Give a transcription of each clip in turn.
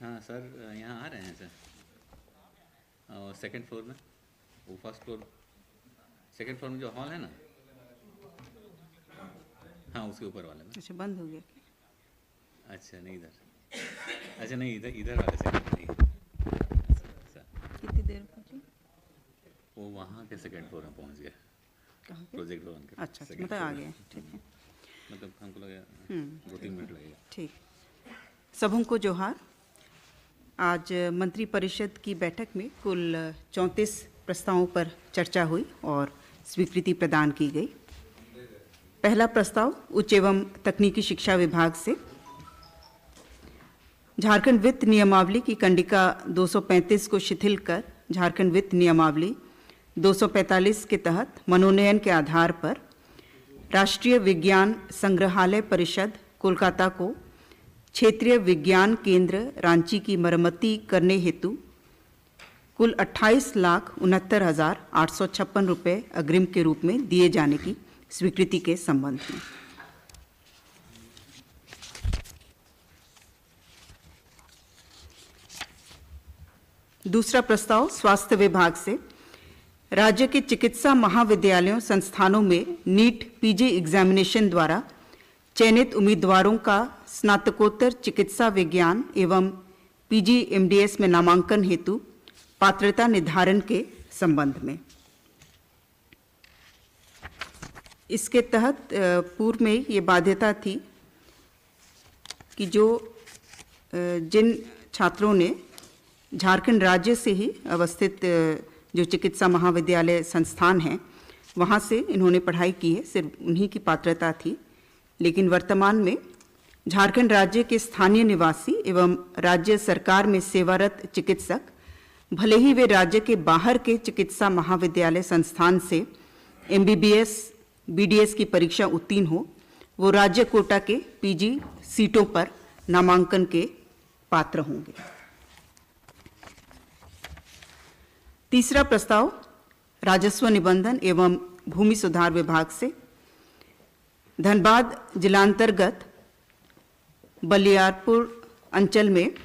हाँ सर, यहाँ आ रहे हैं सर। और सेकंड फ्लोर में, वो फर्स्ट फ्लोर, सेकंड फ्लोर में जो हॉल है ना, हाँ उसके ऊपर वाले में। अच्छा, बंद हो गया क्या? अच्छा नहीं इधर, अच्छा नहीं इधर, इधर वाले सेकंड नहीं। कितनी देर पहुँचे? वो वहाँ के सेकंड फ्लोर में पहुँच गया। कहाँ पे? प्रोजेक्ट भवन के अच्छा, second मतलब floor आ में। गए, ठीक है। मतलब हमको लगा 2-3 मिनट लगेगा। ठीक। सबों को जोहार। आज मंत्रिपरिषद की बैठक में कुल 34 प्रस्तावों पर चर्चा हुई और स्वीकृति प्रदान की गई। पहला प्रस्ताव उच्च एवं तकनीकी शिक्षा विभाग से झारखंड वित्त नियमावली की कंडिका 235 को शिथिल कर झारखंड वित्त नियमावली 245 के तहत मनोनयन के आधार पर राष्ट्रीय विज्ञान संग्रहालय परिषद कोलकाता को क्षेत्रीय विज्ञान केंद्र रांची की मरम्मती करने हेतु कुल 28,69,856 रुपये अग्रिम के रूप में दिए जाने की स्वीकृति के संबंध में। दूसरा प्रस्ताव स्वास्थ्य विभाग से राज्य के चिकित्सा महाविद्यालयों संस्थानों में नीट पीजी एग्जामिनेशन द्वारा चयनित उम्मीदवारों का स्नातकोत्तर चिकित्सा विज्ञान एवं पीजी एमडीएस में नामांकन हेतु पात्रता निर्धारण के संबंध में। इसके तहत पूर्व में ये बाध्यता थी कि जिन छात्रों ने झारखंड राज्य से ही अवस्थित जो चिकित्सा महाविद्यालय संस्थान हैं वहाँ से इन्होंने पढ़ाई की है, सिर्फ उन्हीं की पात्रता थी। लेकिन वर्तमान में झारखंड राज्य के स्थानीय निवासी एवं राज्य सरकार में सेवारत चिकित्सक भले ही वे राज्य के बाहर के चिकित्सा महाविद्यालय संस्थान से एमबीबीएस बीडीएस की परीक्षा उत्तीर्ण हो, वो राज्य कोटा के पीजी सीटों पर नामांकन के पात्र होंगे। तीसरा प्रस्ताव राजस्व निबंधन एवं भूमि सुधार विभाग से धनबाद जिलांतर्गत बलियारपुर अंचल में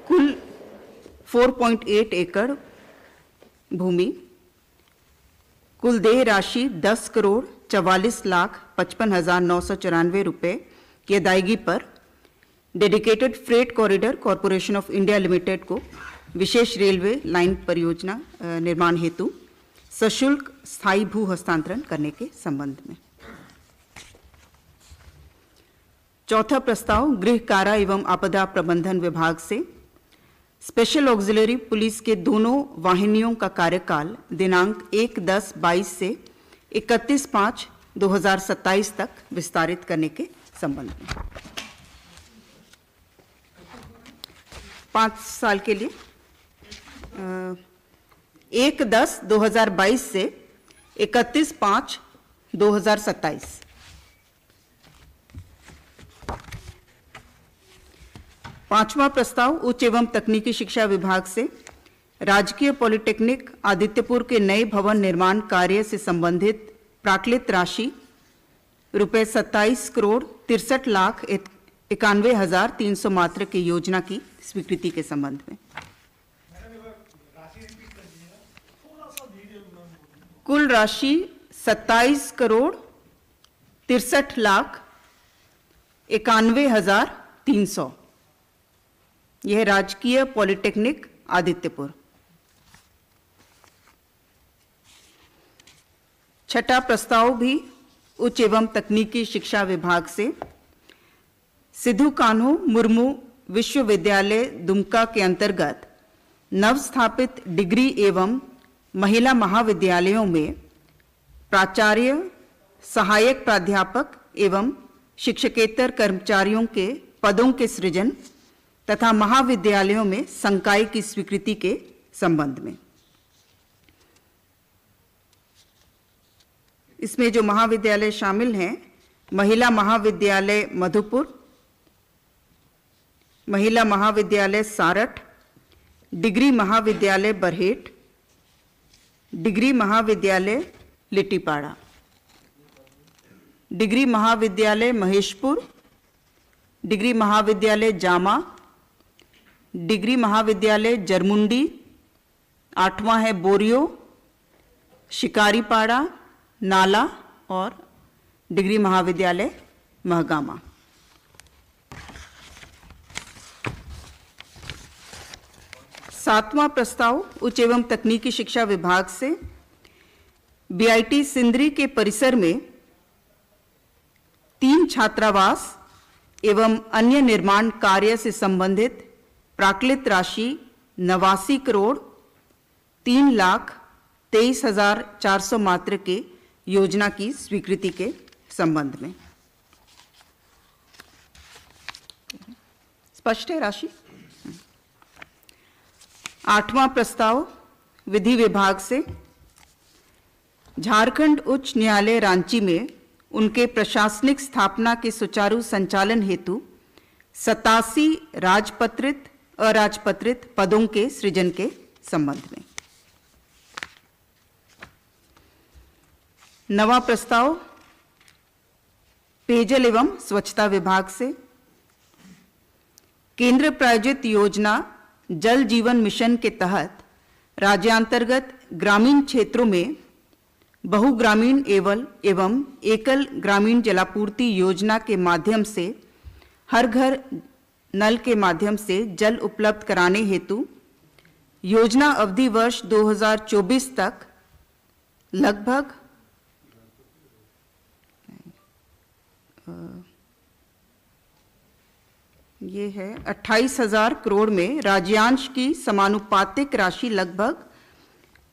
कुल 4.8 एकड़ भूमि कुल देय राशि 10,44,55,994 रुपये की अदायगी पर dedicated freight corridor corporation of India limited को विशेष रेलवे लाइन परियोजना निर्माण हेतु सशुल्क स्थायी भू हस्तांतरण करने के संबंध में। चौथा प्रस्ताव गृह कारा एवं आपदा प्रबंधन विभाग से स्पेशल ऑक्सिलरी पुलिस के दोनों वाहिनियों का कार्यकाल दिनांक 1/10/22 से 31/5/2027 तक विस्तारित करने के संबंध में। 5 साल के लिए 1/10/2022 से 31/5/2027। पांचवा प्रस्ताव उच्च एवं तकनीकी शिक्षा विभाग से राजकीय पॉलिटेक्निक आदित्यपुर के नए भवन निर्माण कार्य से संबंधित प्राक्कृत राशि रुपये 27,63,91,300 मात्र की योजना की स्वीकृति के संबंध में। कुल राशि 27,63,91,300। यह राजकीय पॉलिटेक्निक आदित्यपुर। छठा प्रस्ताव भी उच्च एवं तकनीकी शिक्षा विभाग से सिद्धू कान्हू मुर्मू विश्वविद्यालय दुमका के अंतर्गत नवस्थापित डिग्री एवं महिला महाविद्यालयों में प्राचार्य, सहायक प्राध्यापक एवं शिक्षकेतर कर्मचारियों के पदों के सृजन तथा महाविद्यालयों में संकाय की स्वीकृति के संबंध में। इसमें जो महाविद्यालय शामिल हैं, महिला महाविद्यालय मधुपुर, महिला महाविद्यालय सारठ, डिग्री महाविद्यालय बरहेट, डिग्री महाविद्यालय लिट्टीपाड़ा, डिग्री महाविद्यालय महेशपुर, डिग्री महाविद्यालय जामा, डिग्री महाविद्यालय जरमुंडी, 8वां है बोरियो, शिकारीपाड़ा, नाला और डिग्री महाविद्यालय महगामा। सातवां प्रस्ताव उच्च एवं तकनीकी शिक्षा विभाग से बीआईटी सिंदरी के परिसर में 3 छात्रावास एवं अन्य निर्माण कार्य से संबंधित प्राक्कृत राशि 89 करोड़ 3,23,400 मात्र के योजना की स्वीकृति के संबंध में। स्पष्ट है राशि। 8वां प्रस्ताव विधि विभाग से झारखंड उच्च न्यायालय रांची में उनके प्रशासनिक स्थापना के सुचारू संचालन हेतु 87 राजपत्रित अराजपत्रित पदों के सृजन के संबंध में। 9वां प्रस्ताव पेयजल एवं स्वच्छता विभाग से केंद्र प्रायोजित योजना जल जीवन मिशन के तहत राज्यांतर्गत ग्रामीण क्षेत्रों में बहुग्रामीण एवं एकल ग्रामीण जलापूर्ति योजना के माध्यम से हर घर नल के माध्यम से जल उपलब्ध कराने हेतु योजना अवधि वर्ष 2024 तक लगभग ये है 28,000 करोड़ में राज्यांश की समानुपातिक राशि लगभग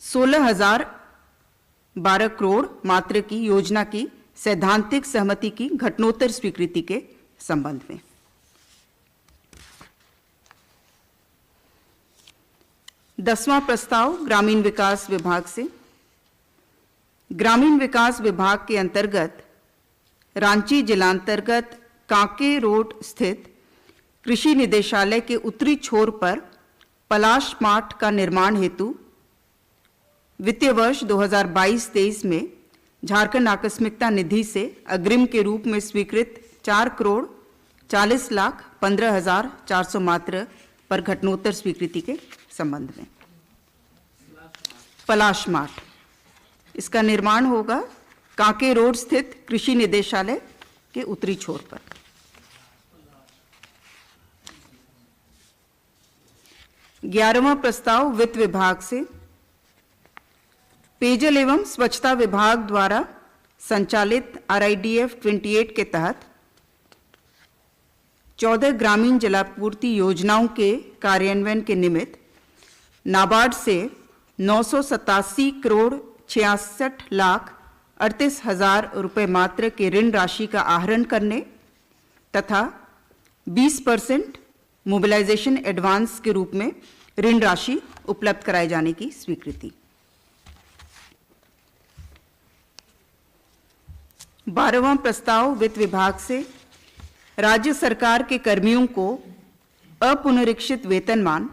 16,012 करोड़ मात्र की योजना की सैद्धांतिक सहमति की घटनोत्तर स्वीकृति के संबंध में। दसवां प्रस्ताव ग्रामीण विकास विभाग से ग्रामीण विकास विभाग के अंतर्गत रांची जिलांतर्गत कांके रोड स्थित कृषि निदेशालय के उत्तरी छोर पर पलाश मार्ट का निर्माण हेतु वित्तीय वर्ष 2022-23 में झारखंड आकस्मिकता निधि से अग्रिम के रूप में स्वीकृत 4,40,15,400 मात्र पर घटनोत्तर स्वीकृति के संबंध में। पलाश मार्ट, इसका निर्माण होगा कांके रोड स्थित कृषि निदेशालय के उत्तरी छोर पर। ग्यारहवां प्रस्ताव वित्त विभाग से पेयजल एवं स्वच्छता विभाग द्वारा संचालित RIDF 28 के तहत 14 ग्रामीण जलापूर्ति योजनाओं के कार्यान्वयन के निमित्त नाबार्ड से 987 करोड़ 66,38,000 रुपये मात्र के ऋण राशि का आहरण करने तथा 20% मोबिलाइजेशन एडवांस के रूप में ऋण राशि उपलब्ध कराए जाने की स्वीकृति। 12वां प्रस्ताव वित्त विभाग से राज्य सरकार के कर्मियों को अपुनरीक्षित वेतनमान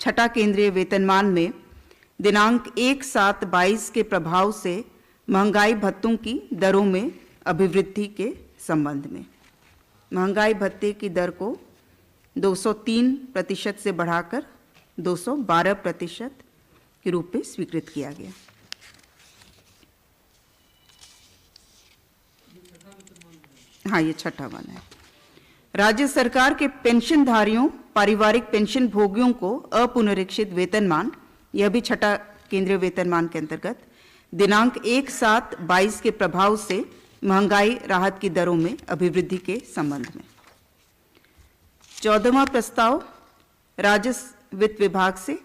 छठा केंद्रीय वेतनमान में दिनांक 1/7/22 के प्रभाव से महंगाई भत्तों की दरों में अभिवृद्धि के संबंध में। महंगाई भत्ते की दर को 203% से बढ़ाकर 212% के रूप में स्वीकृत किया गया। हाँ, ये छठा वन है। राज्य सरकार के पेंशनधारियों पारिवारिक पेंशन भोगियों को अपुनरीक्षित वेतनमान, यह भी छठा केंद्रीय वेतनमान के अंतर्गत दिनांक 1/7/22 के प्रभाव से महंगाई राहत की दरों में अभिवृद्धि के संबंध में। 14वां प्रस्ताव राजस्व वित्त विभाग से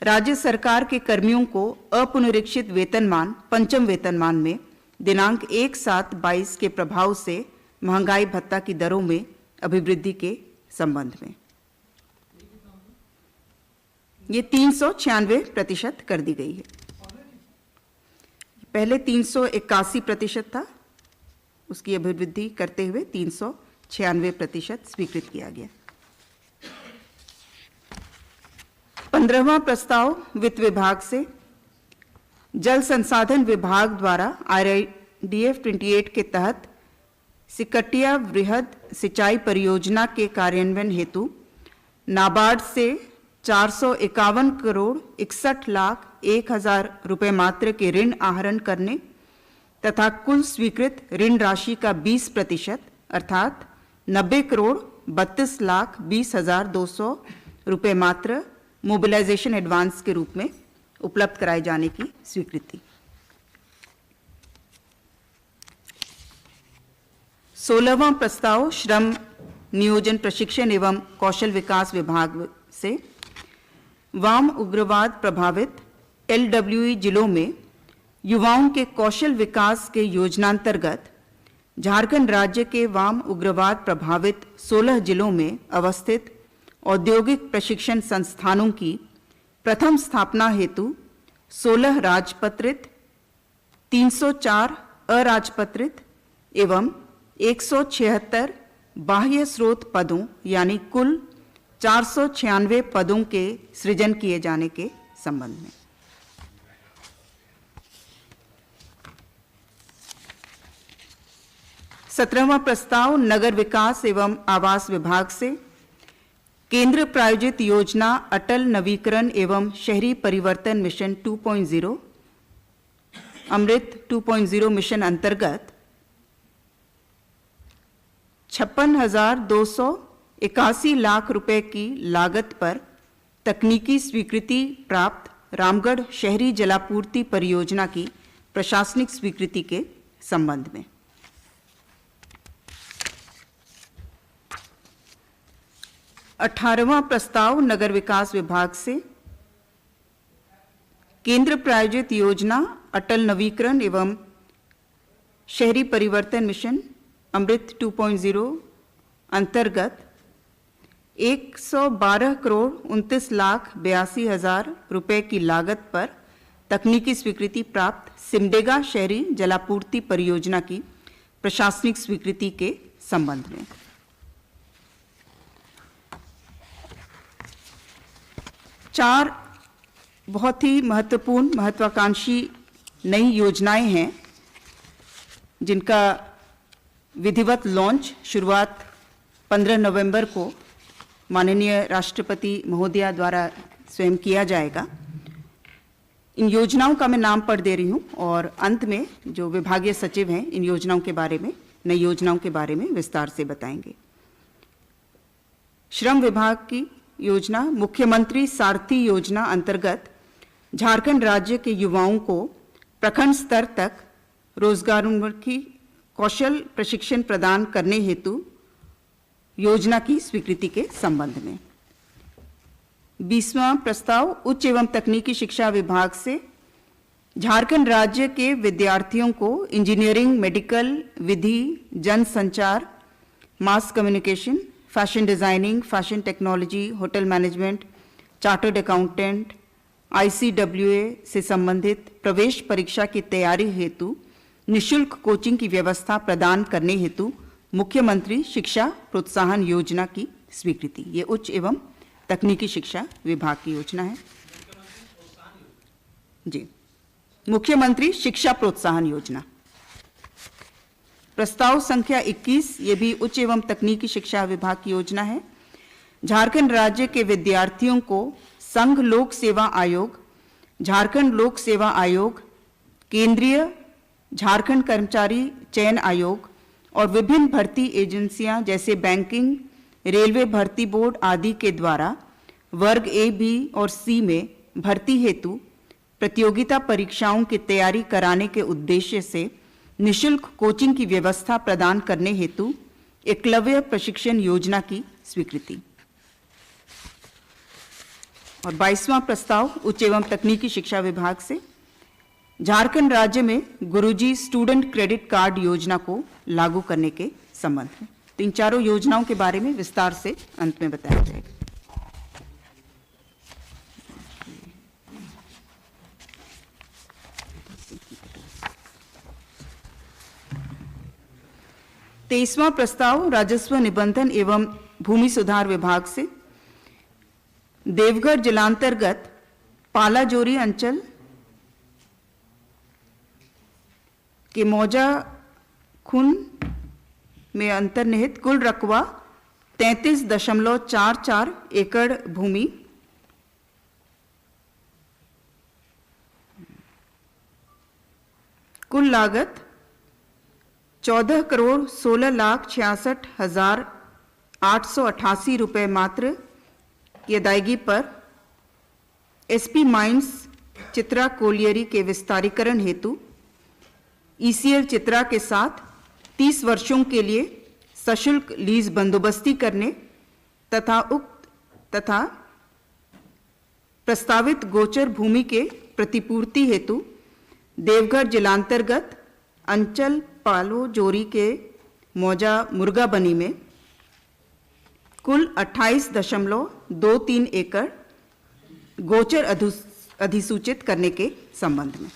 राज्य सरकार के कर्मियों को अपुनरीक्षित वेतनमान पंचम वेतनमान में दिनांक 1/7/22 के प्रभाव से महंगाई भत्ता की दरों में अभिवृद्धि के संबंध में। ये 396% कर दी गई है। पहले 381% था, उसकी अभिवृद्धि करते हुए 396% स्वीकृत किया गया। 15वां प्रस्ताव वित्त विभाग से जल संसाधन विभाग द्वारा RIDF 28 के तहत सिकटिया वृहद सिंचाई परियोजना के कार्यान्वयन हेतु नाबार्ड से 451 करोड़ 61 लाख 1,000 रुपये मात्र के ऋण आहरण करने तथा कुल स्वीकृत ऋण राशि का 20% अर्थात 90 करोड़ 32 लाख 20,200 रुपये मात्र मोबिलाइजेशन एडवांस के रूप में उपलब्ध कराए जाने की स्वीकृति। 16वां प्रस्ताव श्रम नियोजन प्रशिक्षण एवं कौशल विकास विभाग से वाम उग्रवाद प्रभावित LWE जिलों में युवाओं के कौशल विकास के योजनांतर्गत झारखंड राज्य के वाम उग्रवाद प्रभावित 16 जिलों में अवस्थित औद्योगिक प्रशिक्षण संस्थानों की प्रथम स्थापना हेतु 16 राजपत्रित, 304 अराजपत्रित एवं 176 बाह्य स्रोत पदों यानी कुल 496 पदों के सृजन किए जाने के संबंध में। सत्रहवां प्रस्ताव नगर विकास एवं आवास विभाग से केंद्र प्रायोजित योजना अटल नवीकरण एवं शहरी परिवर्तन मिशन 2.0 अमृत 2.0 मिशन अंतर्गत 56,281 लाख रुपए की लागत पर तकनीकी स्वीकृति प्राप्त रामगढ़ शहरी जलापूर्ति परियोजना की प्रशासनिक स्वीकृति के संबंध में। अठारहवां प्रस्ताव नगर विकास विभाग से केंद्र प्रायोजित योजना अटल नवीकरण एवं शहरी परिवर्तन मिशन अमृत 2.0 अंतर्गत 112 करोड़ 29 लाख 82 हजार रुपए की लागत पर तकनीकी स्वीकृति प्राप्त सिमडेगा शहरी जलापूर्ति परियोजना की प्रशासनिक स्वीकृति के संबंध में। चार बहुत ही महत्वपूर्ण महत्वाकांक्षी नई योजनाएं हैं जिनका विधिवत लॉन्च शुरुआत 15 नवंबर को माननीय राष्ट्रपति महोदया द्वारा स्वयं किया जाएगा। इन योजनाओं का मैं नाम पढ़ दे रही हूं और अंत में जो विभागीय सचिव हैं इन योजनाओं के बारे में, नई योजनाओं के बारे में विस्तार से बताएंगे। श्रम विभाग की योजना मुख्यमंत्री सारथी योजना अंतर्गत झारखंड राज्य के युवाओं को प्रखंड स्तर तक रोजगारोन्मुखी कौशल प्रशिक्षण प्रदान करने हेतु योजना की स्वीकृति के संबंध में। 20वां प्रस्ताव उच्च एवं तकनीकी शिक्षा विभाग से झारखंड राज्य के विद्यार्थियों को इंजीनियरिंग, मेडिकल, विधि, जनसंचार, mass communication, fashion designing, fashion technology, hotel management, chartered accountant, ICWA से संबंधित प्रवेश परीक्षा की तैयारी हेतु निशुल्क कोचिंग की व्यवस्था प्रदान करने हेतु मुख्यमंत्री शिक्षा प्रोत्साहन योजना की स्वीकृति। ये उच्च एवं तकनीकी शिक्षा विभाग की योजना है जी। मुख्यमंत्री शिक्षा प्रोत्साहन योजना प्रस्ताव संख्या 21, ये भी उच्च एवं तकनीकी शिक्षा विभाग की योजना है। झारखंड राज्य के विद्यार्थियों को संघ लोक सेवा आयोग, झारखंड लोक सेवा आयोग, केंद्रीय झारखंड कर्मचारी चयन आयोग और विभिन्न भर्ती एजेंसियां जैसे बैंकिंग, रेलवे भर्ती बोर्ड आदि के द्वारा वर्ग A, B और C में भर्ती हेतु प्रतियोगिता परीक्षाओं की तैयारी कराने के उद्देश्य से निशुल्क कोचिंग की व्यवस्था प्रदान करने हेतु एकलव्य प्रशिक्षण योजना की स्वीकृति। और 22वां प्रस्ताव उच्च एवं तकनीकी शिक्षा विभाग से झारखंड राज्य में गुरुजी स्टूडेंट क्रेडिट कार्ड योजना को लागू करने के संबंध में। तो इन चारों योजनाओं के बारे में विस्तार से अंत में बताया जाएगा। तेईसवां प्रस्ताव राजस्व निबंधन एवं भूमि सुधार विभाग से देवघर जिलांतर्गत पालाजोरी अंचल के मौजा खुन में अंतर्निहित कुल रकबा 33.44 एकड़ भूमि कुल लागत 14,16,66,888 रुपये मात्र की अदायगी पर एसपी माइंस चित्रा कोलियरी के विस्तारीकरण हेतु ईसीएल चित्रा के साथ 30 वर्षों के लिए सशुल्क लीज बंदोबस्ती करने तथा प्रस्तावित गोचर भूमि के प्रतिपूर्ति हेतु देवघर जिलांतर्गत अंचल पालो जोरी के मौजा मुर्गाबनी में कुल 28.23 एकड़ गोचर अधिसूचित करने के संबंध में।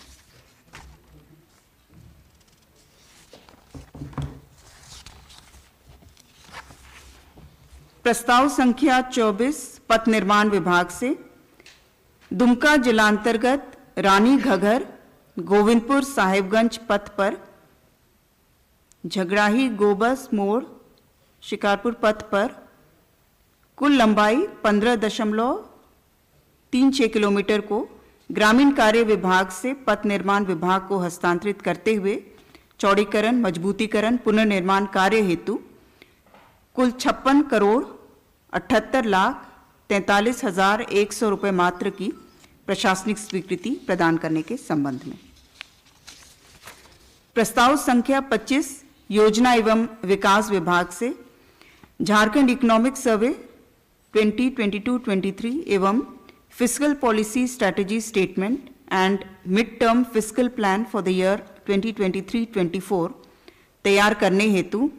प्रस्ताव संख्या 24 पथ निर्माण विभाग से दुमका जिलांतर्गत रानी घगर गोविंदपुर साहिबगंज पथ पर झगड़ाही गोबस मोड़ शिकारपुर पथ पर कुल लंबाई 15.36 किलोमीटर को ग्रामीण कार्य विभाग से पथ निर्माण विभाग को हस्तांतरित करते हुए चौड़ीकरण, मजबूतीकरण, पुनर्निर्माण कार्य हेतु कुल 56,78,43,100 रुपये मात्र की प्रशासनिक स्वीकृति प्रदान करने के संबंध में। प्रस्ताव संख्या 25 योजना एवं विकास विभाग से झारखंड इकोनॉमिक सर्वे 2022-23 एवं fiscal policy strategy statement and mid term fiscal plan for the year 2023-24 तैयार करने हेतु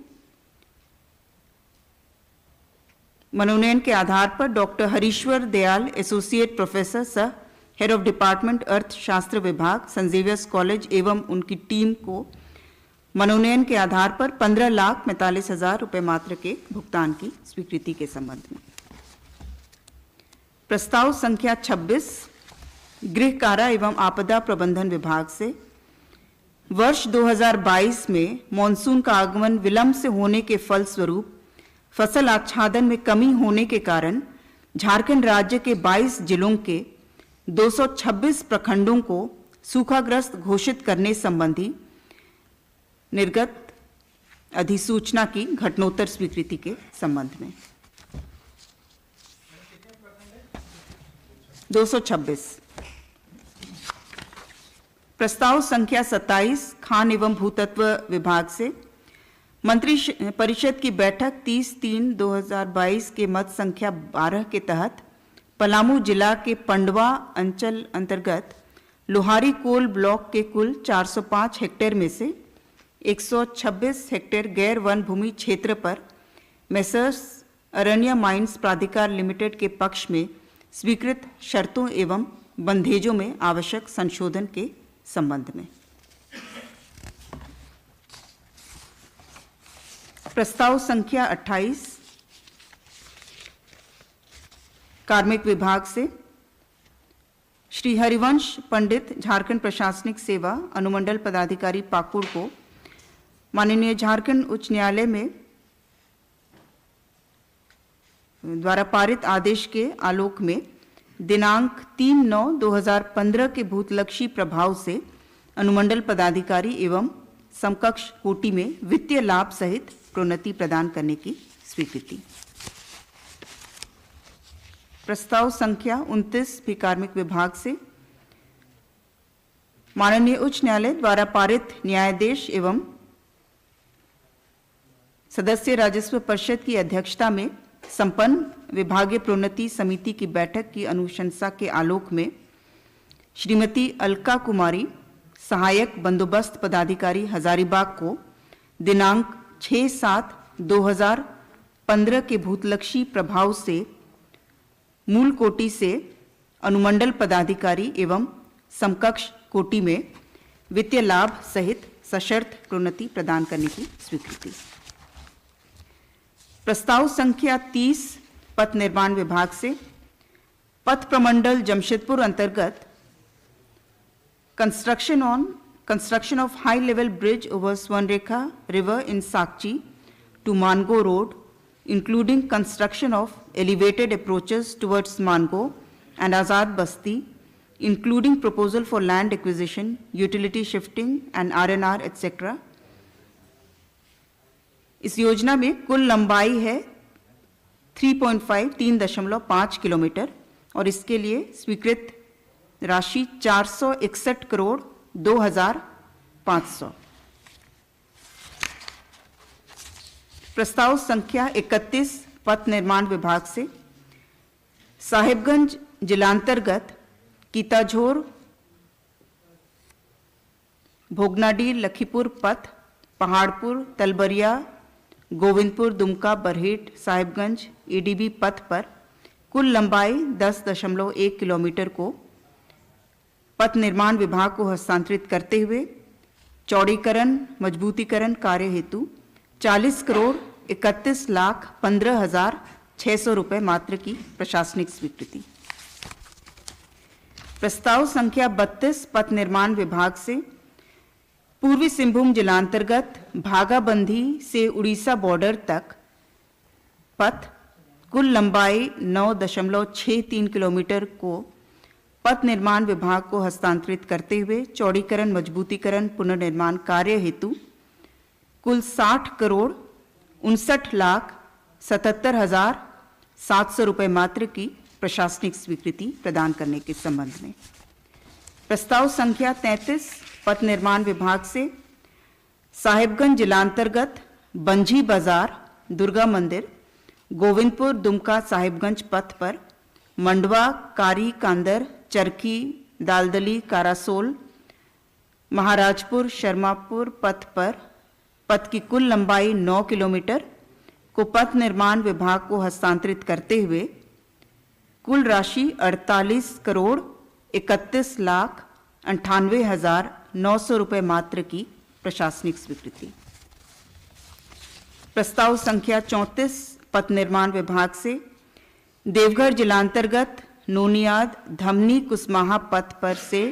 मनोनयन के आधार पर doctor Harishwar Dayal associate professor सह हेड ऑफ डिपार्टमेंट अर्थशास्त्र विभाग सेंट जेवियर्स कॉलेज एवं उनकी टीम को मनोनयन के आधार पर 15,45,000 रुपये मात्र के भुगतान की स्वीकृति के संबंध में। प्रस्ताव संख्या 26 गृह कारा एवं आपदा प्रबंधन विभाग से वर्ष 2022 में मॉनसून का आगमन विलंब से होने के फलस्वरूप फसल आच्छादन में कमी होने के कारण झारखंड राज्य के 22 जिलों के 226 प्रखंडों को सूखाग्रस्त घोषित करने संबंधी निर्गत अधिसूचना की घटनोत्तर स्वीकृति के संबंध में। 226। प्रस्ताव संख्या 27 खान एवं भूतत्व विभाग से मंत्री परिषद की बैठक 30/3/2022 के मत संख्या 12 के तहत पलामू जिला के पंडवा अंचल अंतर्गत लोहारी कोल ब्लॉक के कुल 405 हेक्टेयर में से 126 हेक्टेयर गैर वन भूमि क्षेत्र पर मेसर्स अरण्या माइंस प्राधिकार लिमिटेड के पक्ष में स्वीकृत शर्तों एवं बंधेजों में आवश्यक संशोधन के संबंध में। प्रस्ताव संख्या 28 कार्मिक विभाग से श्री हरिवंश पंडित झारखंड प्रशासनिक सेवा अनुमंडल पदाधिकारी पाकुड़ को माननीय झारखंड उच्च न्यायालय में द्वारा पारित आदेश के आलोक में दिनांक 3/9/2015 के भूतलक्षी प्रभाव से अनुमंडल पदाधिकारी एवं समकक्ष कोटि में वित्तीय लाभ सहित प्रोन्नति प्रदान करने की स्वीकृति। प्रस्ताव संख्या 29 भी कार्मिक विभाग से माननीय उच्च न्यायालय द्वारा पारित न्यायाधीश एवं सदस्य राजस्व परिषद की अध्यक्षता में संपन्न विभागीय प्रोन्नति समिति की बैठक की अनुशंसा के आलोक में श्रीमती अलका कुमारी सहायक बंदोबस्त पदाधिकारी हजारीबाग को दिनांक 6/7/2015 के भूतलक्षी प्रभाव से मूल कोटि से अनुमंडल पदाधिकारी एवं समकक्ष कोटि में वित्तीय लाभ सहित सशर्त प्रोन्नति प्रदान करने की स्वीकृति। प्रस्ताव संख्या 30 पथ निर्माण विभाग से पथ प्रमंडल जमशेदपुर अंतर्गत construction of high level bridge over Swarnarekha river in Sakchi to Mango Road, including construction of elevated approaches towards Mango and Azad Basti, including proposal for land acquisition, utility shifting and R&R, etc. इस योजना में कुल लंबाई है 3.5 kilometre और इसके लिए स्वीकृत राशि 461 करोड़ 2,500। प्रस्ताव संख्या 31 पथ निर्माण विभाग से साहिबगंज जिलांतर्गत कीताझोर भोगनाडीह लखीपुर पथ, पहाड़पुर तलबरिया गोविंदपुर दुमका बरहेट साहिबगंज एडीबी पथ पर कुल लंबाई 10.1 किलोमीटर को पथ निर्माण विभाग को हस्तांतरित करते हुए चौड़ीकरण मजबूतीकरण कार्य हेतु 40 करोड़ 31 लाख 15,600 रुपये मात्र की प्रशासनिक स्वीकृति। प्रस्ताव संख्या 32 पथ निर्माण विभाग से पूर्वी सिंहभूम जिलांतर्गत भागाबंधी से उड़ीसा बॉर्डर तक पथ कुल लंबाई 9.63 किलोमीटर को पथ निर्माण विभाग को हस्तांतरित करते हुए चौड़ीकरण मजबूतीकरण पुनर्निर्माण कार्य हेतु कुल 60 करोड़ 59 लाख 77,700 रुपये मात्र की प्रशासनिक स्वीकृति प्रदान करने के संबंध में। प्रस्ताव संख्या 33 पथ निर्माण विभाग से साहिबगंज जिलांतर्गत बंझी बाजार दुर्गा मंदिर गोविंदपुर दुमका साहिबगंज पथ पर मंडवा कारी कांदर चरखी दालदली कारासोल महाराजपुर शर्मापुर पथ पर पथ की कुल लंबाई 9 किलोमीटर को पथ निर्माण विभाग को हस्तांतरित करते हुए कुल राशि 48 करोड़ 31 लाख 98,900 रुपये मात्र की प्रशासनिक स्वीकृति। प्रस्ताव संख्या 34 पथ निर्माण विभाग से देवघर जिलांतर्गत नोनियाद धमनी कुसमाहा पथ पर से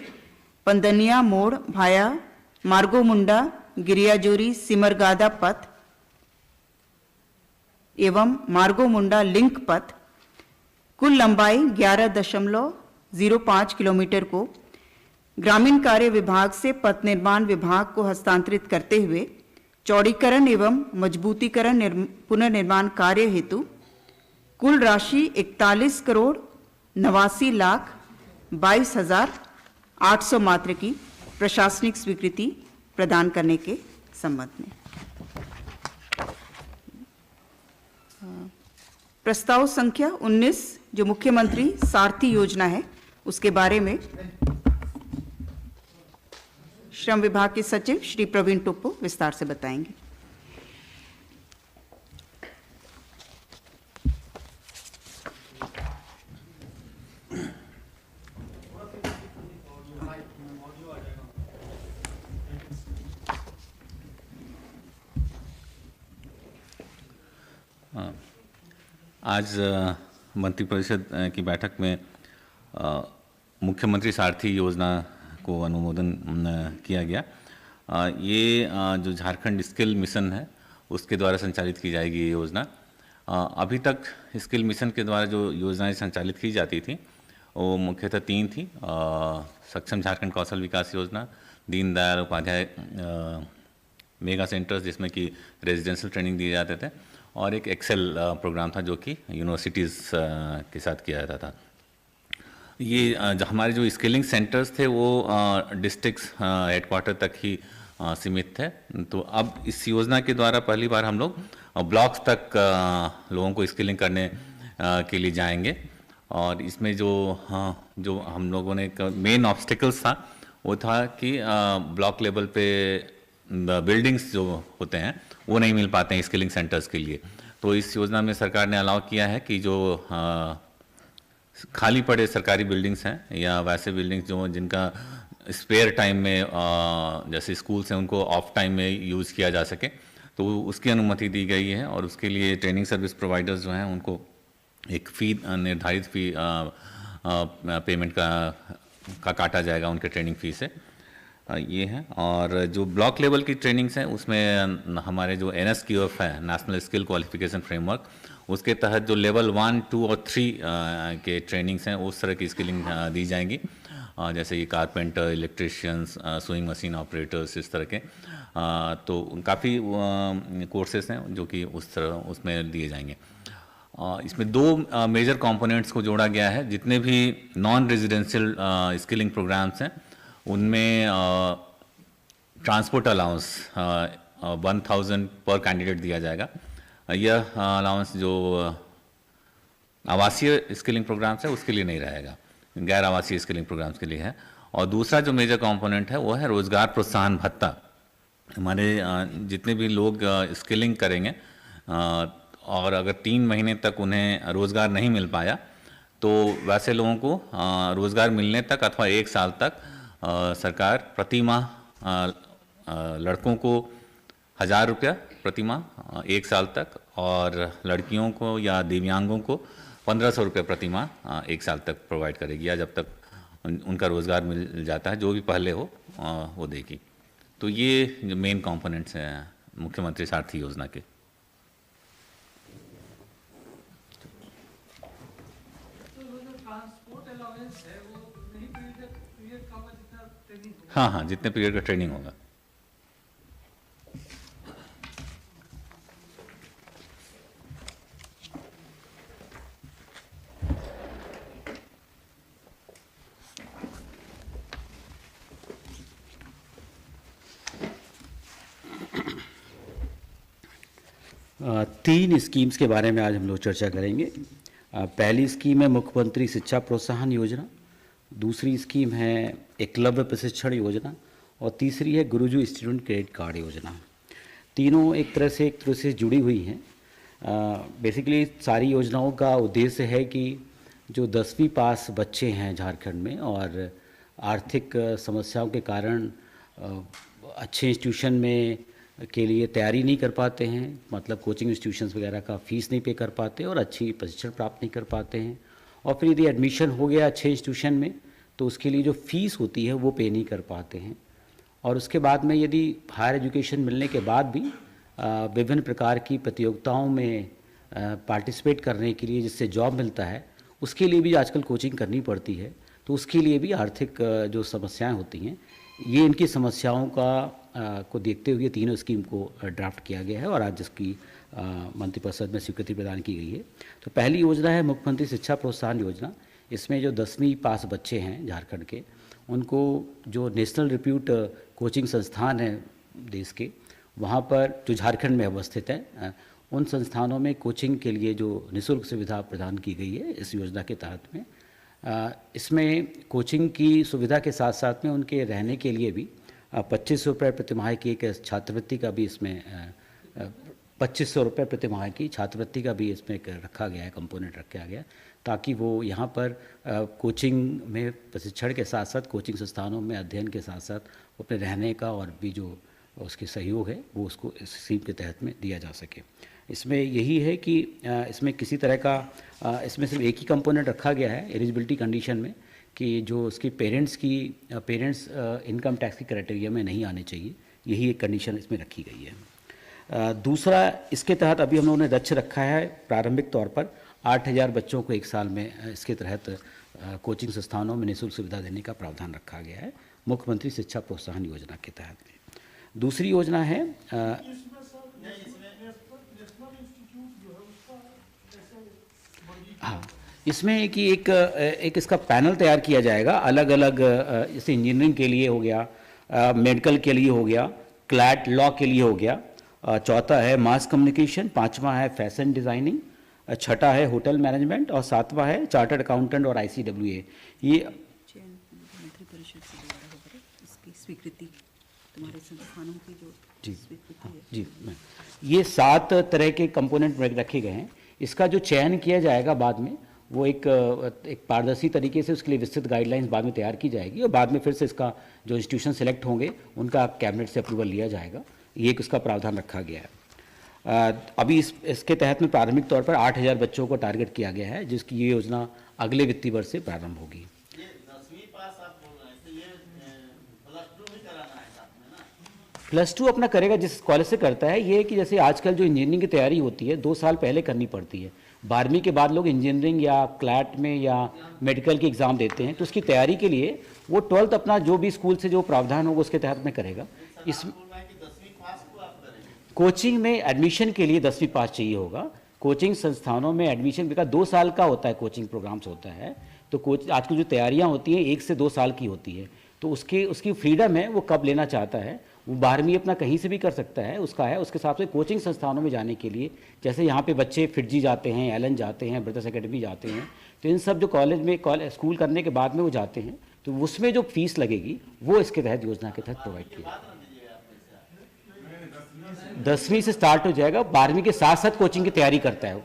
पंदनिया मोड़ भाया मार्गोमुंडा गिरियाजोरी सिमरगादा पथ एवं मार्गोमुंडा लिंक पथ कुल लंबाई 11.05 किलोमीटर को ग्रामीण कार्य विभाग से पथ निर्माण विभाग को हस्तांतरित करते हुए चौड़ीकरण एवं मजबूतीकरण पुनर्निर्माण कार्य हेतु कुल राशि 41 करोड़ 89 लाख 22,800 मात्र की प्रशासनिक स्वीकृति प्रदान करने के संबंध में। प्रस्ताव संख्या 19 जो मुख्यमंत्री सारथी योजना है उसके बारे में श्रम विभाग के सचिव श्री प्रवीण टोप्पो विस्तार से बताएंगे। आज मंत्रिपरिषद की बैठक में मुख्यमंत्री सारथी योजना को अनुमोदन किया गया। ये जो झारखंड स्किल मिशन है उसके द्वारा संचालित की जाएगी ये योजना। अभी तक स्किल मिशन के द्वारा जो योजनाएं संचालित की जाती थी वो मुख्यतः 3 थी। सक्षम झारखंड कौशल विकास योजना, दीनदयाल उपाध्याय मेगा सेंटर्स जिसमें कि रेजिडेंशियल ट्रेनिंग दिए जाते थे, और एक एक्सेल प्रोग्राम था जो कि यूनिवर्सिटीज़ के साथ किया जाता था। ये हमारे जो स्किलिंग सेंटर्स थे वो डिस्ट्रिक्ट हेडक्वार्टर तक ही सीमित थे। तो अब इस योजना के द्वारा पहली बार हम लोग ब्लॉक्स तक लोगों को स्किलिंग करने के लिए जाएंगे। और इसमें जो हम लोगों ने मेन ऑब्स्टिकल्स था वो था कि ब्लॉक लेवल पे बिल्डिंग्स जो होते हैं वो नहीं मिल पाते हैं स्किलिंग सेंटर्स के लिए। तो इस योजना में सरकार ने अलाउ किया है कि जो खाली पड़े सरकारी बिल्डिंग्स हैं या वैसे बिल्डिंग्स जो जिनका स्पेयर टाइम में जैसे स्कूल्स हैं उनको ऑफ टाइम में यूज़ किया जा सके, तो उसकी अनुमति दी गई है। और उसके लिए ट्रेनिंग सर्विस प्रोवाइडर्स जो हैं उनको एक फ़ी निर्धारित फ़ी पेमेंट का काटा जाएगा उनके ट्रेनिंग फ़ी से। ये हैं। और जो ब्लॉक लेवल की ट्रेनिंग्स हैं उसमें हमारे जो NSQF है, नेशनल स्किल क्वालिफिकेशन फ्रेमवर्क, उसके तहत जो लेवल 1, 2 और 3 के ट्रेनिंग्स हैं उस तरह की स्किलिंग दी जाएंगी, जैसे कि carpenter, electricians, swing machine operators, इस तरह के। तो काफ़ी कोर्सेस हैं जो कि उसमें दिए जाएंगे। इसमें 2 मेजर कंपोनेंट्स को जोड़ा गया है। जितने भी नॉन रेजिडेंशियल स्किलिंग प्रोग्राम्स हैं उनमें ट्रांसपोर्ट अलाउंस 1000 पर कैंडिडेट दिया जाएगा। यह अलाउंस जो आवासीय स्किलिंग प्रोग्राम्स है उसके लिए नहीं रहेगा, गैर आवासीय स्किलिंग प्रोग्राम्स के लिए है। और दूसरा जो मेजर कंपोनेंट है वो है रोजगार प्रोत्साहन भत्ता। हमारे जितने भी लोग स्किलिंग करेंगे और अगर 3 महीने तक उन्हें रोज़गार नहीं मिल पाया तो वैसे लोगों को रोज़गार मिलने तक अथवा 1 साल तक सरकार प्रति माह लड़कों को 1000 रुपया प्रति माह 1 साल तक, और लड़कियों को या दिव्यांगों को 1500 रुपये प्रति माह 1 साल तक प्रोवाइड करेगी, या जब तक उनका रोज़गार मिल जाता है, जो भी पहले हो वो देगी। तो ये जो मेन कंपोनेंट्स हैं मुख्यमंत्री सारथी योजना के। हाँ, जितने पीरियड का ट्रेनिंग होगा। तीन स्कीम्स के बारे में आज हम लोग चर्चा करेंगे। पहली स्कीम है मुख्यमंत्री शिक्षा प्रोत्साहन योजना, दूसरी स्कीम है एकलव्य प्रशिक्षण योजना, और तीसरी है गुरुजू स्टूडेंट क्रेडिट कार्ड योजना। तीनों एक तरह से जुड़ी हुई हैं। बेसिकली सारी योजनाओं का उद्देश्य है कि जो 10वीं पास बच्चे हैं झारखंड में और आर्थिक समस्याओं के कारण अच्छे इंस्टीट्यूशन में के लिए तैयारी नहीं कर पाते हैं, मतलब कोचिंग इंस्टीट्यूशंस वगैरह का फ़ीस नहीं पे कर पाते और अच्छी प्रशिक्षण प्राप्त नहीं कर पाते हैं, और फिर यदि एडमिशन हो गया अच्छे इंस्टीट्यूशन में तो उसके लिए जो फ़ीस होती है वो पे नहीं कर पाते हैं, और उसके बाद में यदि हायर एजुकेशन मिलने के बाद भी विभिन्न प्रकार की प्रतियोगिताओं में पार्टिसिपेट करने के लिए जिससे जॉब मिलता है उसके लिए भी आजकल कोचिंग करनी पड़ती है, तो उसके लिए भी आर्थिक जो समस्याएं होती हैं, ये इनकी समस्याओं को देखते हुए तीनों स्कीम को ड्राफ्ट किया गया है और आज इसकी मंत्रिपरिषद में स्वीकृति प्रदान की गई है। तो पहली योजना है मुख्यमंत्री शिक्षा प्रोत्साहन योजना। इसमें जो 10वीं पास बच्चे हैं झारखंड के, उनको जो नेशनल रिप्यूट कोचिंग संस्थान है देश के, वहाँ पर जो झारखंड में अवस्थित है, उन संस्थानों में कोचिंग के लिए जो निःशुल्क सुविधा प्रदान की गई है इस योजना के तहत में। इसमें कोचिंग की सुविधा के साथ साथ में उनके रहने के लिए भी 2500 रुपये प्रतिमाह की एक छात्रवृत्ति का भी इसमें 2500 रुपये प्रतिमाह की छात्रवृत्ति का भी इसमें रखा गया है, कंपोनेंट रखा गया, ताकि वो यहाँ पर कोचिंग में प्रशिक्षण के साथ साथ कोचिंग संस्थानों में अध्ययन के साथ साथ अपने रहने का और भी जो उसके सहयोग है वो उसको इस स्कीम के तहत में दिया जा सके। इसमें यही है कि इसमें किसी तरह का इसमें सिर्फ एक ही कंपोनेंट रखा गया है एलिजिबिलिटी कंडीशन में कि जो उसकी पेरेंट्स इनकम टैक्स की क्राइटेरिया में नहीं आने चाहिए, यही एक कंडीशन इसमें रखी गई है। दूसरा, इसके तहत अभी हम लोगों ने लक्ष्य रखा है प्रारंभिक तौर पर 8000 बच्चों को एक साल में इसके तहत कोचिंग संस्थानों में निःशुल्क सुविधा देने का प्रावधान रखा गया है मुख्यमंत्री शिक्षा प्रोत्साहन योजना के तहत। दूसरी योजना है हाँ, इसमें कि एक इसका पैनल तैयार किया जाएगा, अलग अलग जैसे इंजीनियरिंग के लिए हो गया, मेडिकल के लिए हो गया, क्लैट लॉ के लिए हो गया, चौथा है मास कम्युनिकेशन, पांचवा है फैशन डिज़ाइनिंग, छठा है होटल मैनेजमेंट और सातवां है चार्टर्ड अकाउंटेंट और ICWA। ये मंत्रिपरिषद से द्वारा होगा इसकी स्वीकृति, तुम्हारे संस्थानों की जो स्वीकृति है। जी, ये 7 तरह के कंपोनेंट रखे गए हैं। इसका जो चयन किया जाएगा बाद में वो एक पारदर्शी तरीके से उसके लिए विस्तृत गाइडलाइंस बाद में तैयार की जाएगी और बाद में फिर से इसका जो इंस्टीट्यूशन सेलेक्ट होंगे उनका कैबिनेट से अप्रूवल लिया जाएगा। ये एक उसका प्रावधान रखा गया है। अभी इसके तहत में प्रारंभिक तौर पर 8000 बच्चों को टारगेट किया गया है, जिसकी ये योजना अगले वित्तीय वर्ष से प्रारंभ होगी। +2 अपना करेगा जिस कॉलेज से करता है, ये है कि जैसे आजकल जो इंजीनियरिंग की तैयारी होती है 2 साल पहले करनी पड़ती है। 12वीं के बाद लोग इंजीनियरिंग या क्लैट में या मेडिकल की एग्ज़ाम देते हैं, तो उसकी तैयारी के लिए वो 12th अपना जो भी स्कूल से जो प्रावधान होगा उसके तहत में करेगा। इस कोचिंग में एडमिशन के लिए 10वीं पास चाहिए होगा। कोचिंग संस्थानों में एडमिशन का 2 साल का होता है, कोचिंग प्रोग्राम्स होता है, तो आजकल जो तैयारियां होती हैं 1 से 2 साल की होती है, तो उसकी फ्रीडम है, वो कब लेना चाहता है। वो 12वीं अपना कहीं से भी कर सकता है, उसका है। उसके हिसाब से कोचिंग संस्थानों में जाने के लिए, जैसे यहाँ पे बच्चे फिटजी जाते हैं, एलन जाते हैं, ब्रदर्स एकेडमी जाते हैं, तो इन सब जो कॉलेज में स्कूल करने के बाद में वो जाते हैं, तो उसमें जो फीस लगेगी वो इसके तहत योजना के तहत प्रोवाइड की जाएगी। 10वीं से स्टार्ट हो जाएगा, 12वीं के साथ साथ कोचिंग की तैयारी करता है वो।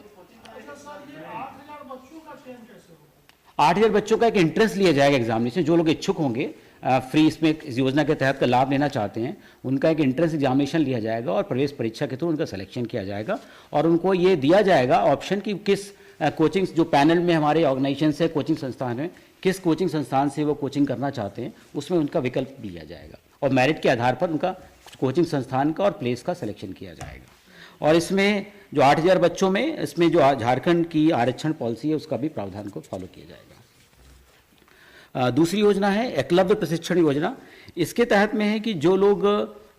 8,000 बच्चों का एक इंट्रेंस लिया जाएगा एग्जामिनेशन। जो लोग इच्छुक होंगे फ्री इसमें इस योजना के तहत का लाभ लेना चाहते हैं, उनका एक इंट्रेंस एग्जामिनेशन लिया जाएगा और प्रवेश परीक्षा के थ्रू उनका सिलेक्शन किया जाएगा, और उनको ये दिया जाएगा ऑप्शन कि किस कोचिंग, जो पैनल में हमारे ऑर्गेनाइजेशन से कोचिंग संस्थान है, किस कोचिंग संस्थान से वो कोचिंग करना चाहते हैं, उसमें उनका विकल्प दिया जाएगा, और मेरिट के आधार पर उनका कोचिंग संस्थान का और प्लेस का सिलेक्शन किया जाएगा। और इसमें जो 8,000 बच्चों में, इसमें जो झारखंड की आरक्षण पॉलिसी है उसका भी प्रावधान को फॉलो किया जाएगा। दूसरी योजना है एकलव्य प्रशिक्षण योजना। इसके तहत में है कि जो लोग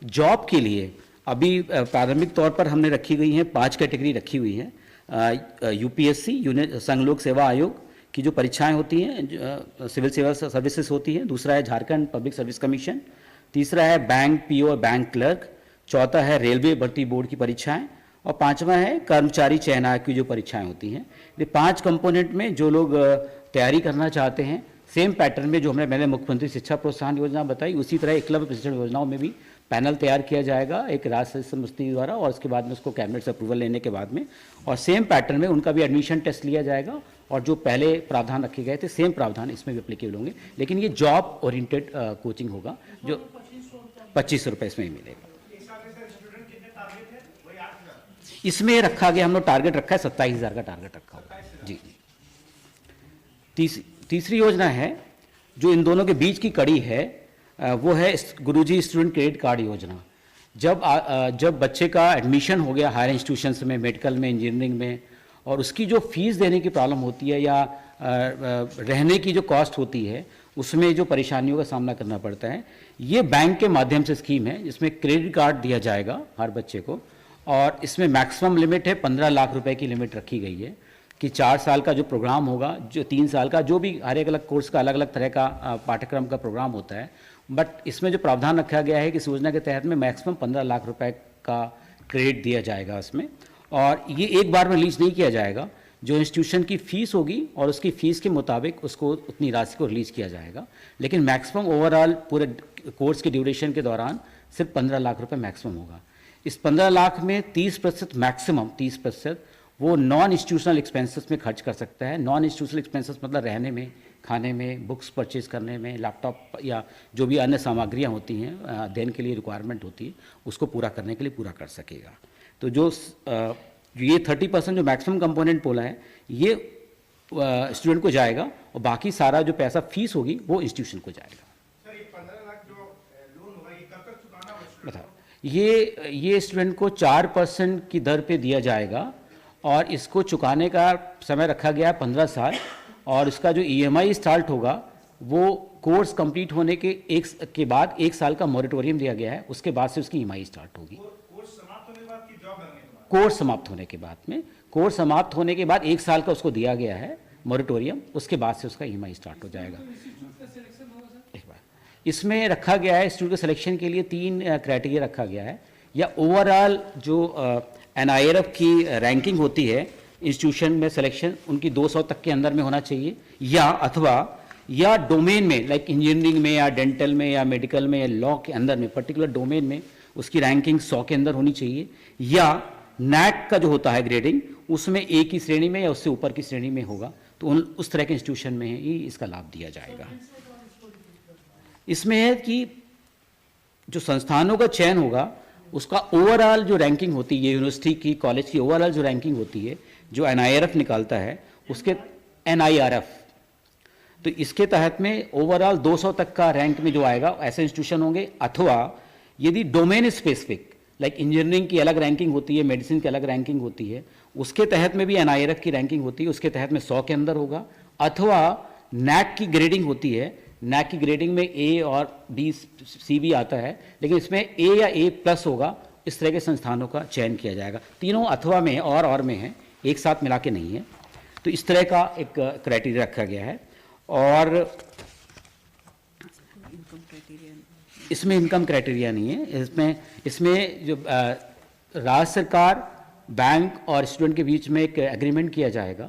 जॉब के लिए अभी प्रारंभिक तौर पर हमने रखी गई हैं, 5 कैटेगरी रखी हुई हैं। यूपीएससी संघ लोक सेवा आयोग की जो परीक्षाएं होती हैं, सिविल सेवा सर्विसेज होती हैं। दूसरा है झारखंड पब्लिक सर्विस कमीशन। तीसरा है बैंक पीओ और बैंक क्लर्क। चौथा है रेलवे भर्ती बोर्ड की परीक्षाएं, और 5वां है कर्मचारी चयन आयोग की जो परीक्षाएं होती हैं। ये 5 कंपोनेंट में जो लोग तैयारी करना चाहते हैं, सेम पैटर्न में जो मैंने मुख्यमंत्री शिक्षा प्रोत्साहन योजना बताई, उसी तरह एकलव्य प्रशिक्षण योजनाओं में भी पैनल तैयार किया जाएगा एक राज्य समिति द्वारा, और उसके बाद में उसको कैबिनेट से अप्रूवल लेने के बाद में, और सेम पैटर्न में उनका भी एडमिशन टेस्ट लिया जाएगा, और जो पहले प्रावधान रखे गए थे सेम प्रावधान इसमें भी एप्लीकेबल होंगे, लेकिन ये जॉब ओरिएंटेड कोचिंग होगा, जो 2500 रुपये इसमें ही मिलेगा। इसमें रखा गया, हम लोग टारगेट रखा है 27,000 का टारगेट रखा हुआ है जी। तीसरी योजना है जो इन दोनों के बीच की कड़ी है, वो है गुरुजी स्टूडेंट क्रेडिट कार्ड योजना। जब बच्चे का एडमिशन हो गया हायर इंस्टीट्यूशंस में, मेडिकल में, इंजीनियरिंग में, और उसकी जो फीस देने की प्रॉब्लम होती है या रहने की जो कॉस्ट होती है, उसमें जो परेशानियों का सामना करना पड़ता है, ये बैंक के माध्यम से स्कीम है जिसमें क्रेडिट कार्ड दिया जाएगा हर बच्चे को, और इसमें मैक्सिमम लिमिट है 15 लाख रुपए की लिमिट रखी गई है कि 4 साल का जो प्रोग्राम होगा, जो 3 साल का, जो भी हर एक अलग कोर्स का अलग अलग तरह का पाठ्यक्रम का प्रोग्राम होता है, बट इसमें जो प्रावधान रखा गया है कि इस योजना के तहत में मैक्सिमम 15 लाख रुपए का क्रेडिट दिया जाएगा इसमें, और ये एक बार में रिलीज नहीं किया जाएगा। जो इंस्टीट्यूशन की फ़ीस होगी और उसकी फ़ीस के मुताबिक उसको उतनी राशि को रिलीज़ किया जाएगा, लेकिन मैक्सिमम ओवरऑल पूरे कोर्स के ड्यूरेशन के दौरान सिर्फ 15 लाख रुपए मैक्सिमम होगा। इस 15 लाख में 30% मैक्सिमम 30% वो नॉन इंस्टीट्यूशनल एक्सपेंसेस में खर्च कर सकता है। नॉन इंस्टीट्यूशनल एक्सपेंसेस मतलब रहने में, खाने में, बुक्स परचेज करने में, लैपटॉप या जो भी अन्य सामग्रियाँ होती हैं अध्ययन के लिए रिक्वायरमेंट होती है, उसको पूरा करने के लिए पूरा कर सकेगा। तो जो ये 30% जो मैक्सिमम कंपोनेंट बोला है, ये स्टूडेंट को जाएगा, और बाकी सारा जो पैसा फीस होगी वो इंस्टीट्यूशन को जाएगा। सर, ये 15 लाख जो लोन होगा, ये कब तक चुकाना होगा? बताओ, ये स्टूडेंट को 4% की दर पे दिया जाएगा, और इसको चुकाने का समय रखा गया है 15 साल, और इसका जो EMI स्टार्ट होगा वो कोर्स कंप्लीट होने के बाद 1 साल का मॉरेटोरियम दिया गया है, उसके बाद से उसकी EMI स्टार्ट होगी। कोर्स समाप्त होने के बाद कि जॉब लगने के बाद? कोर्स समाप्त होने के बाद में, कोर्स समाप्त होने के बाद 1 साल का उसको दिया गया है मॉरेटोरियम, उसके बाद से उसका EMI स्टार्ट हो जाएगा। इसमें रखा गया है इंस्टीट्यूट के सिलेक्शन के लिए 3 क्राइटेरिया रखा गया है, या ओवरऑल जो NIRF की रैंकिंग होती है इंस्टीट्यूशन में सिलेक्शन, उनकी 200 तक के अंदर में होना चाहिए, या डोमेन में, लाइक इंजीनियरिंग में या डेंटल में या मेडिकल में या लॉ के अंदर में, पर्टिकुलर डोमेन में उसकी रैंकिंग 100 के अंदर होनी चाहिए, या NAC का जो होता है ग्रेडिंग, उसमें A की श्रेणी में या उससे ऊपर की श्रेणी में होगा, तो उस तरह के इंस्टीट्यूशन में ही इसका लाभ दिया जाएगा। इसमें है कि जो संस्थानों का चयन होगा उसका ओवरऑल जो रैंकिंग होती है, यूनिवर्सिटी की, कॉलेज की ओवरऑल जो रैंकिंग होती है, जो NIRF निकालता है, उसके NIRF, तो इसके तहत में ओवरऑल 200 तक का रैंक में जो आएगा ऐसे इंस्टीट्यूशन होंगे, अथवा यदि डोमेन स्पेसिफिक लाइक इंजीनियरिंग की अलग रैंकिंग होती है, मेडिसिन की अलग रैंकिंग होती है, उसके तहत में भी NIRF की रैंकिंग होती है, उसके तहत में 100 के अंदर होगा। अथवा NAC की ग्रेडिंग होती है, NAC की ग्रेडिंग में A और B C भी आता है, लेकिन इसमें A या A+ होगा। इस तरह के संस्थानों का चयन किया जाएगा। तीनों अथवा में और में है, एक साथ मिला के नहीं है। तो इस तरह का एक क्राइटेरिया रखा गया है। और इसमें इनकम क्राइटेरिया नहीं है। इसमें जो राज्य सरकार, बैंक और स्टूडेंट के बीच में एक एग्रीमेंट किया जाएगा।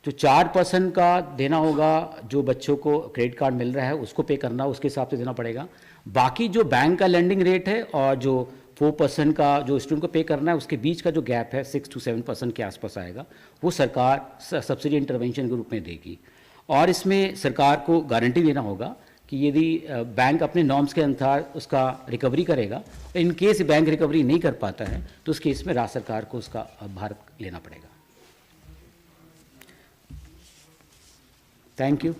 जो 4% का देना होगा, जो बच्चों को क्रेडिट कार्ड मिल रहा है उसको पे करना, उसके हिसाब से देना पड़ेगा। बाकी जो बैंक का लेंडिंग रेट है और जो 4% का जो स्टूडेंट को पे करना है, उसके बीच का जो गैप है 6 to 7% के आसपास आएगा, वो सरकार सब्सिडी इंटरवेंशन के रूप में देगी। और इसमें सरकार को गारंटी देना होगा कि यदि बैंक अपने नॉर्म्स के अनुसार उसका रिकवरी करेगा, इन केस बैंक रिकवरी नहीं कर पाता है तो उस केस में राज्य सरकार को उसका भार लेना पड़ेगा। Thank you.